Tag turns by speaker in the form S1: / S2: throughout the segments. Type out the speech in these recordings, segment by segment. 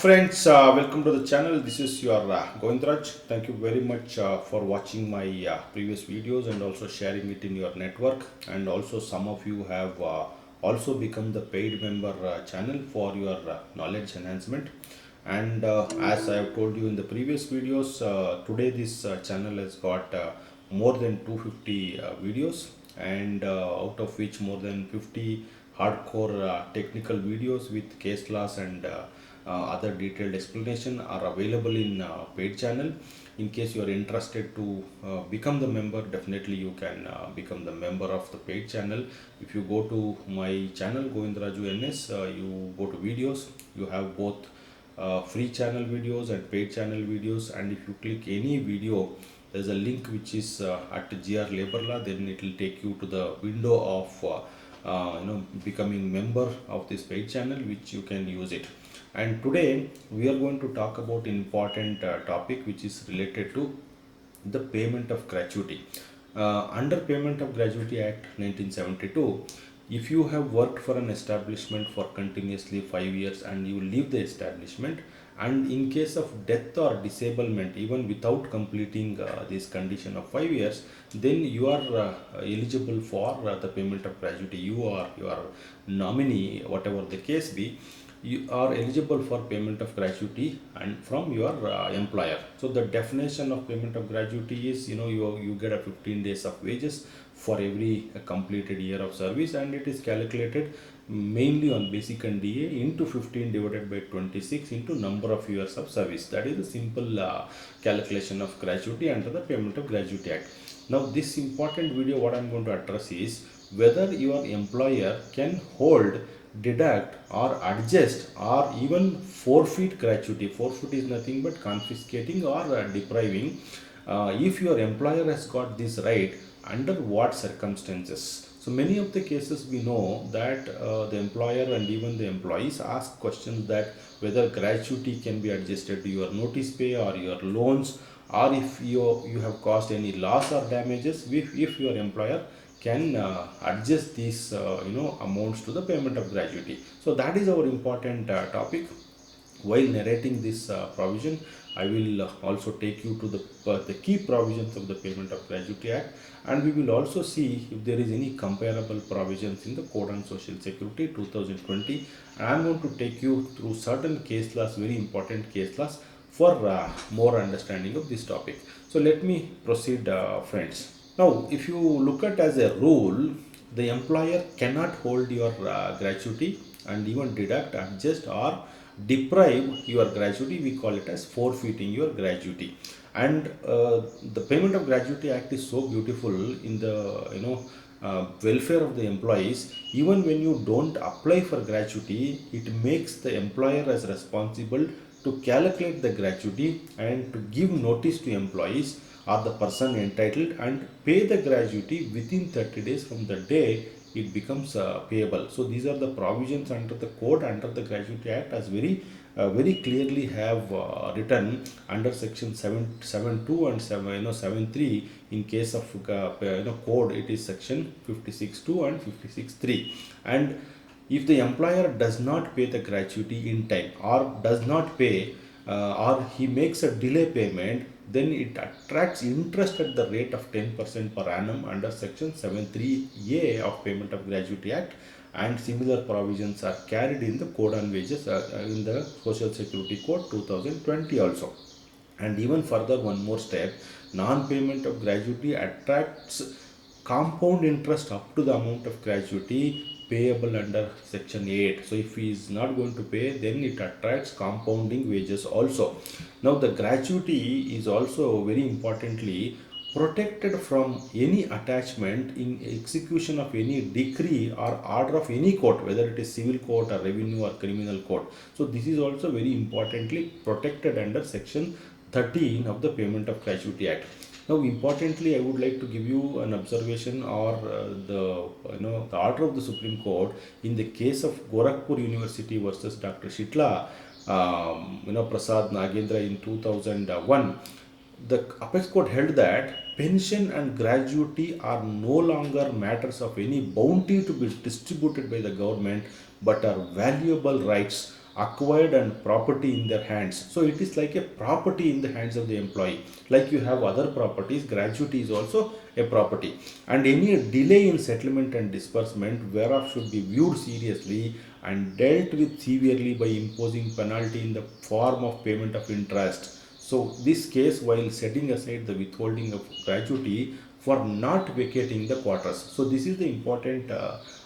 S1: friends, welcome to the channel. This is your Govindraj. Thank you very much for watching my previous videos and also sharing it in your network. And also some of you have also become the paid member channel for your knowledge enhancement. And as I have told you in the previous videos, today this channel has got more than 250 videos, and out of which more than 50 hardcore technical videos with case laws and other detailed explanation are available in paid channel. In case you are interested to become the member, definitely you can become the member of the paid channel. If you go to my channel Govindraju NS, you go to videos, you have both free channel videos and paid channel videos, and if you click any video, there's a link which is at GR Labor Law, then it will take you to the window of becoming member of this paid channel, which you can use it. And today we are going to talk about important topic which is related to the payment of gratuity. Under Payment of Gratuity Act 1972, if you have worked for an establishment for continuously 5 years and you leave the establishment, and in case of death or disablement, even without completing this condition of 5 years, then you are eligible for the payment of gratuity. You or your nominee, whatever the case be, you are eligible for payment of gratuity and from your employer. So the definition of payment of gratuity is, you get a 15 days of wages for every completed year of service, and it is calculated mainly on basic and DA into 15 divided by 26 into number of years of service. That is a simple calculation of gratuity under the Payment of Gratuity Act. Now this important video, what I am going to address is whether your employer can hold, deduct or adjust or even forfeit gratuity. Forfeit is nothing but confiscating or depriving. If your employer has got this right, under what circumstances? So many of the cases we know that the employer and even the employees ask questions that whether gratuity can be adjusted to your notice pay or your loans, or if you have caused any loss or damages, if your employer can adjust these amounts to the payment of gratuity. So that is our important topic. While narrating this provision, I will also take you to the key provisions of the Payment of Gratuity Act, and we will also see if there is any comparable provisions in the Code on Social Security 2020. And I am going to take you through certain case laws, very important case laws, for more understanding of this topic. So let me proceed, friends. Now, if you look at as a rule, the employer cannot hold your gratuity and even deduct, adjust or deprive your gratuity. We call it as forfeiting your gratuity. And the Payment of Gratuity Act is so beautiful in the welfare of the employees. Even when you don't apply for gratuity, it makes the employer as responsible to calculate the gratuity and to give notice to employees or the person entitled and pay the gratuity within 30 days from the day it becomes payable. So these are the provisions under the code, under the Gratuity Act, as very clearly have written under section 772 and 73. In case of code, it is section 56.2 and 56.3. And if the employer does not pay the gratuity in time or does not pay or he makes a delay payment, then it attracts interest at the rate of 10% per annum under section 73A of Payment of Gratuity Act, and similar provisions are carried in the Code on Wages in the Social Security Code 2020 also. And even further, one more step, non-payment of gratuity attracts compound interest up to the amount of gratuity payable under section 8. So if he is not going to pay, then it attracts compounding wages also. Now the gratuity is also very importantly protected from any attachment in execution of any decree or order of any court, whether it is civil court or revenue or criminal court. So this is also very importantly protected under section 13 of the Payment of Gratuity Act. Now, importantly, I would like to give you an observation or the order of the Supreme Court in the case of Gorakhpur University versus Dr. Shitla, Prasad Nagendra in 2001. The Apex Court held that pension and gratuity are no longer matters of any bounty to be distributed by the government, but are valuable rights acquired and property in their hands. So it is like a property in the hands of the employee. Like you have other properties, gratuity is also a property. And any delay in settlement and disbursement whereof should be viewed seriously and dealt with severely by imposing penalty in the form of payment of interest. So this case, while setting aside the withholding of gratuity for not vacating the quarters. So this is the important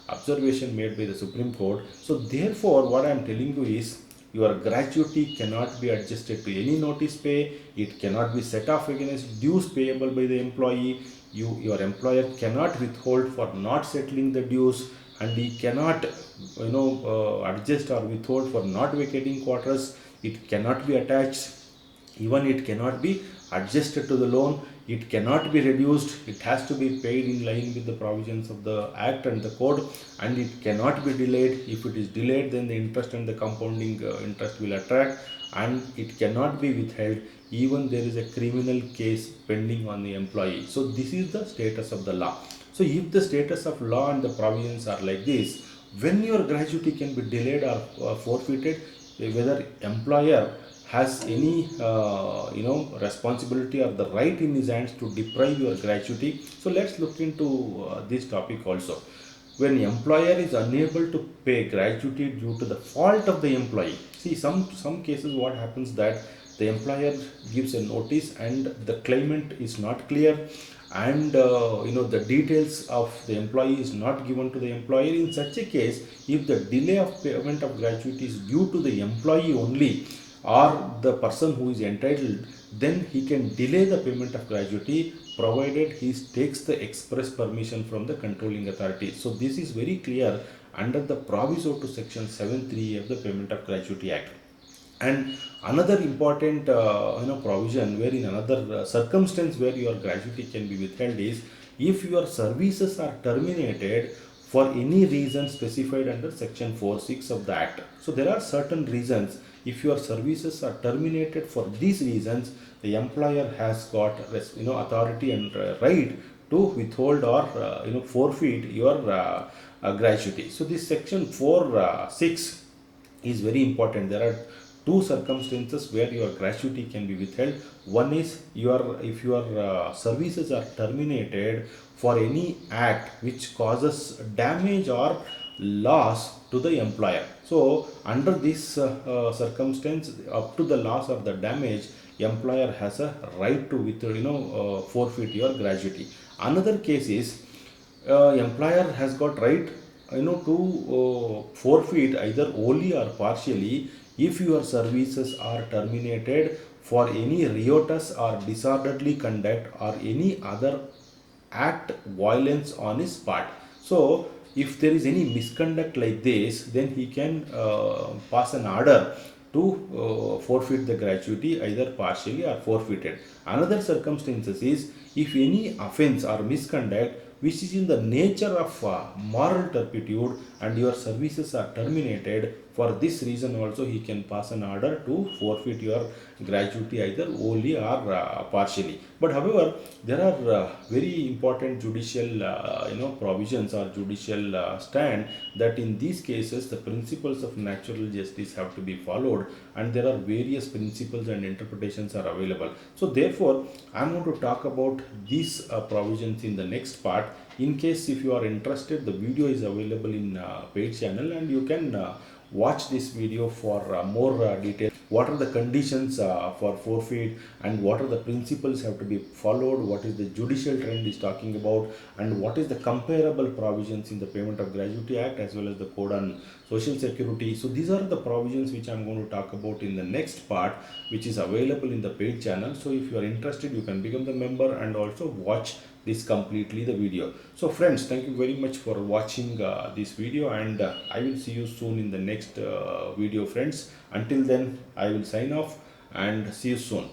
S1: observation made by the Supreme Court. So therefore, what I am telling you is your gratuity cannot be adjusted to any notice pay. It cannot be set off against dues payable by the employee. Your employer cannot withhold for not settling the dues, and he cannot adjust or withhold for not vacating quarters. It cannot be attached, even it cannot be adjusted to the loan. It cannot be reduced. It has to be paid in line with the provisions of the act and the code, and it cannot be delayed. If it is delayed, then the interest and the compounding interest will attract, and it cannot be withheld even there is a criminal case pending on the employee. So this is the status of the law. So if the status of law and the provisions are like this, when your gratuity can be delayed or forfeited, whether employer has any responsibility or the right in his hands to deprive your gratuity. So let's look into this topic also. When employer is unable to pay gratuity due to the fault of the employee, see, some cases what happens that the employer gives a notice and the claimant is not clear, and the details of the employee is not given to the employer. In such a case, if the delay of payment of gratuity is due to the employee only or the person who is entitled, then he can delay the payment of gratuity provided he takes the express permission from the controlling authority. So this is very clear under the proviso to section 7(3) of the Payment of Gratuity Act. And another important provision where in another circumstance where your gratuity can be withheld is if your services are terminated for any reason specified under section 4(6) of the act. So there are certain reasons. If your services are terminated for these reasons, the employer has got authority and right to withhold or forfeit your gratuity. So this section 4(6) is very important. There are two circumstances where your gratuity can be withheld. One is if your services are terminated for any act which causes damage or loss to the employer. So under this circumstance, up to the loss or the damage, employer has a right to forfeit your gratuity. Another case is employer has got right to forfeit either wholly or partially if your services are terminated for any riotous or disorderly conduct or any other act violence on his part. So if there is any misconduct like this, then he can pass an order to forfeit the gratuity either partially or forfeited. Another circumstances is if any offense or misconduct which is in the nature of moral turpitude and your services are terminated, for this reason also he can pass an order to forfeit your gratuity either wholly or partially. But however, there are very important judicial provisions or judicial stand that in these cases the principles of natural justice have to be followed, and there are various principles and interpretations are available. So therefore, I am going to talk about these provisions in the next part. In case if you are interested, the video is available in paid channel, and you can watch this video for more details. What are the conditions for forfeit, and what are the principles have to be followed, what is the judicial trend is talking about, and what is the comparable provisions in the Payment of Gratuity Act as well as the Code on Social Security. So these are the provisions which I am going to talk about in the next part, which is available in the paid channel. So if you are interested, you can become the member and also watch this completely the video. So friends, thank you very much for watching this video, and I will see you soon in the next video, friends. Until then, I will sign off and see you soon.